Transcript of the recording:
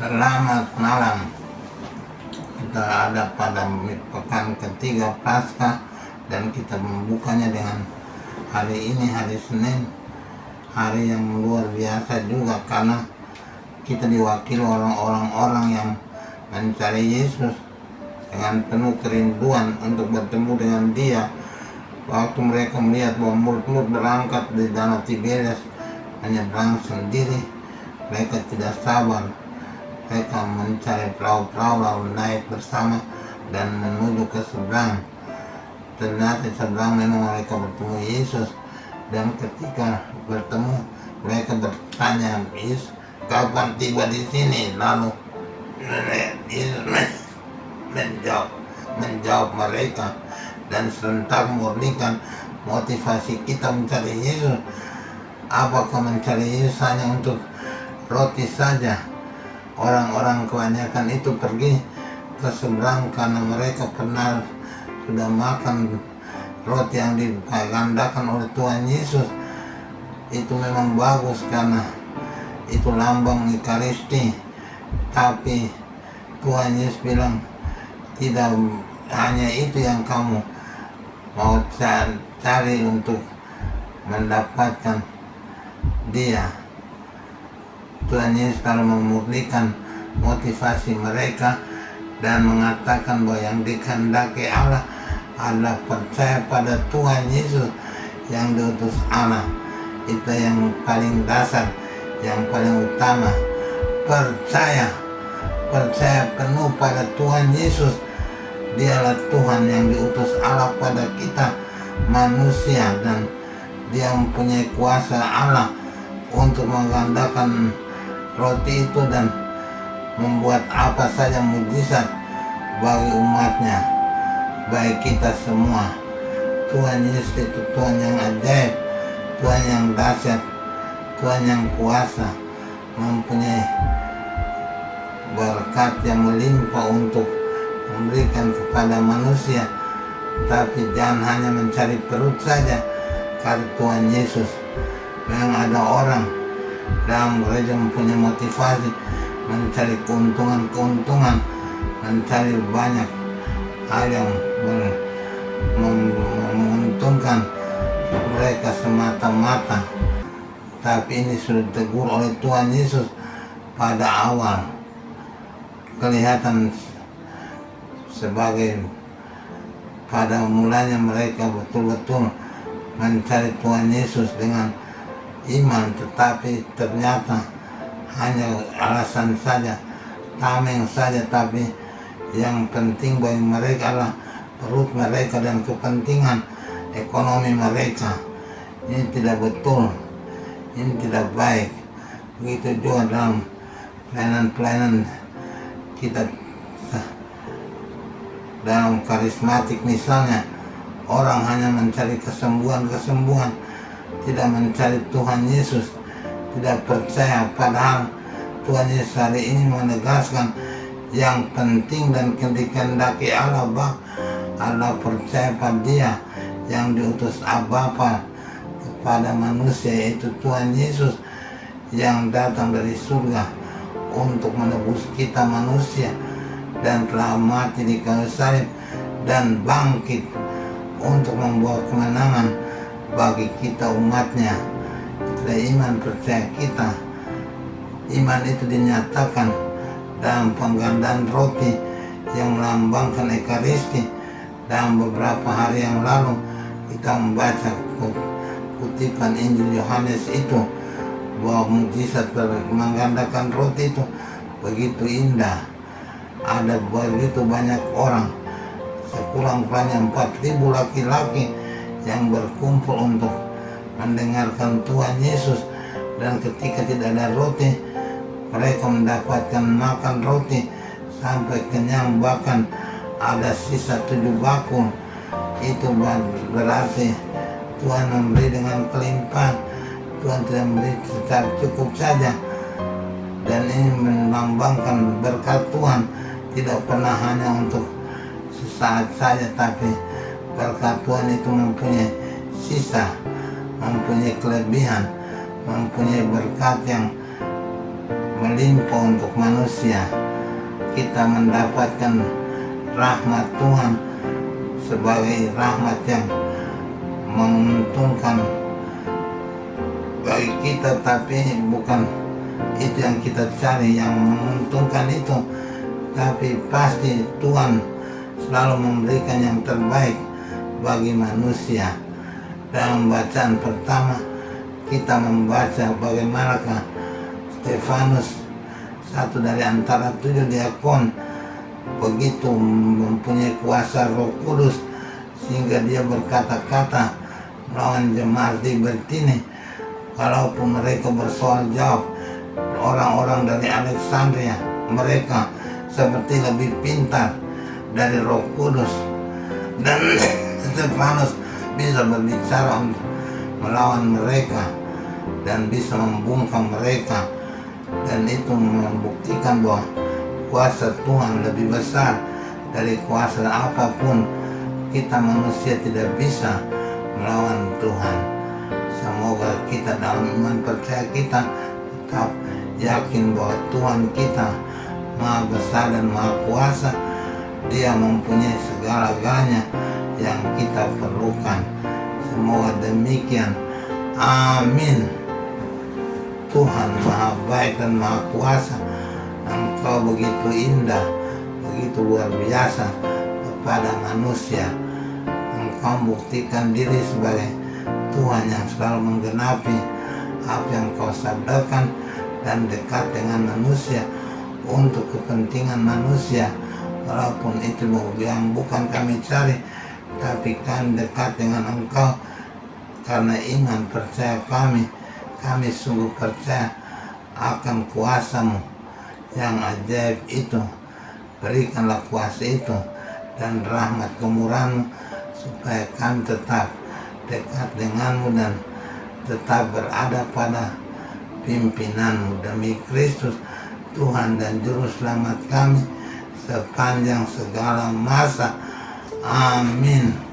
Selamat malam. Kita ada pada pekan ketiga Paskah dan kita membukanya dengan hari ini, hari Senin, hari yang luar biasa juga karena kita diwakili orang-orang yang mencari Yesus dengan penuh kerinduan untuk bertemu dengan Dia. Waktu mereka melihat bahwa murid-murid berangkat di Danau Tiberias menyeberang sendiri, mereka tidak sabar. Mereka mencari perahu-perahu lalu naik bersama dan menuju ke seberang. Ternyata di seberang memang mereka bertemu Yesus, dan ketika bertemu mereka bertanya, Yesus, kapan tiba di sini? Lalu Yesus menjawab mereka dan serentak memurnikan motivasi kita mencari Yesus. Apakah mencari Yesus hanya untuk roti saja? Orang-orang kebanyakan itu pergi ke seberang karena mereka pernah sudah makan roti yang digandakan oleh Tuhan Yesus. Itu memang bagus karena itu lambang Ekaristi. Tapi Tuhan Yesus bilang, tidak hanya itu yang kamu mau cari untuk mendapatkan Dia. Tuhan Yesus lalu memurnikan motivasi mereka dan mengatakan bahwa yang dikehendaki Allah adalah percaya pada Tuhan Yesus yang diutus Allah. Itu yang paling dasar, yang paling utama. Percaya penuh pada Tuhan Yesus. Dialah Tuhan yang diutus Allah pada kita manusia, dan Dia mempunyai kuasa Allah untuk menggandakan roti itu dan membuat apa saja mujizat bagi umatnya, bagi kita semua. Tuhan Yesus itu Tuhan yang ajaib, Tuhan yang dahsyat, Tuhan yang kuasa, mempunyai berkat yang melimpah untuk memberikan kepada manusia. Tapi jangan hanya mencari perut saja, kata Tuhan Yesus. Memang ada orang dalam gereja mempunyai motivasi mencari keuntungan, mencari banyak hal yang menguntungkan mereka semata-mata. Tapi ini sudah ditegur oleh Tuhan Yesus pada awal. Kelihatan sebagai pada mulanya mereka betul-betul mencari Tuhan Yesus dengan iman, tetapi ternyata hanya alasan saja, tameng saja. Tapi yang penting bagi mereka adalah perut mereka dan kepentingan ekonomi mereka. Ini tidak betul, ini tidak baik. Begitu juga dalam pelayanan kita dalam karismatik misalnya, orang hanya mencari kesembuhan, tidak mencari Tuhan Yesus, tidak percaya. Padahal Tuhan Yesus hari ini menegaskan yang penting dan dikehendaki Allah adalah percaya pada Dia yang diutus Bapa kepada manusia, yaitu Tuhan Yesus yang datang dari surga untuk menebus kita manusia dan telah mati di kayu salib dan bangkit untuk membawa kemenangan bagi kita umatnya. Itulah iman percaya kita. Iman itu dinyatakan dalam penggandaan roti yang melambangkan Ekaristi. Dalam beberapa hari yang lalu kita membaca kutipan Injil Yohanes itu, bahwa mujizat menggandakan roti itu begitu indah. Ada begitu banyak orang, sekurang-kurangnya 4.000 laki-laki yang berkumpul untuk mendengarkan Tuhan Yesus. Dan ketika tidak ada roti, mereka mendapatkan makan roti sampai kenyang, bahkan ada sisa 7 bakul. Itu berarti Tuhan memberi dengan kelimpahan. Tuhan tidak memberi secara cukup saja. Dan ini melambangkan berkat Tuhan tidak pernah hanya untuk sesaat saja, tapi berkat Tuhan itu mempunyai sisa, mempunyai kelebihan, mempunyai berkat yang melimpah untuk manusia. Kita mendapatkan rahmat Tuhan sebagai rahmat yang menguntungkan bagi kita, tapi bukan itu yang kita cari yang menguntungkan itu, tapi pasti Tuhan selalu memberikan yang terbaik bagi manusia. Dalam bacaan pertama kita membaca bagaimanakah Stefanus, satu dari antara 7 diakon, begitu mempunyai kuasa Roh Kudus sehingga dia berkata-kata melawan jemaat libertine, walaupun mereka bersoal jawab. Orang-orang dari Alexandria, mereka seperti lebih pintar dari Roh Kudus, dan Stefanus bisa berbicara untuk melawan mereka dan bisa membungkam mereka, dan itu membuktikan bahwa kuasa Tuhan lebih besar dari kuasa apapun. Kita manusia tidak bisa melawan Tuhan. Semoga kita dalam iman percaya kita tetap yakin bahwa Tuhan kita Maha Besar dan Maha Kuasa. Dia mempunyai segala-galanya yang kita perlukan. Semoga demikian. Amin. Tuhan Maha Baik dan Maha Kuasa, Engkau begitu indah, begitu luar biasa kepada manusia. Engkau buktikan diri sebagai Tuhan yang selalu menggenapi apa yang Kau sabdakan dan dekat dengan manusia untuk kepentingan manusia. Walaupun itu yang bukan kami cari, tapi kami dekat dengan Engkau karena iman percaya kami sungguh percaya akan kuasa-Mu yang ajaib itu. Berikanlah kuasa itu dan rahmat kemurahan-Mu supaya kami tetap dekat dengan-Mu dan tetap berada pada pimpinan-Mu. Demi Kristus Tuhan dan Juru Selamat kami sepanjang segala masa. Amin.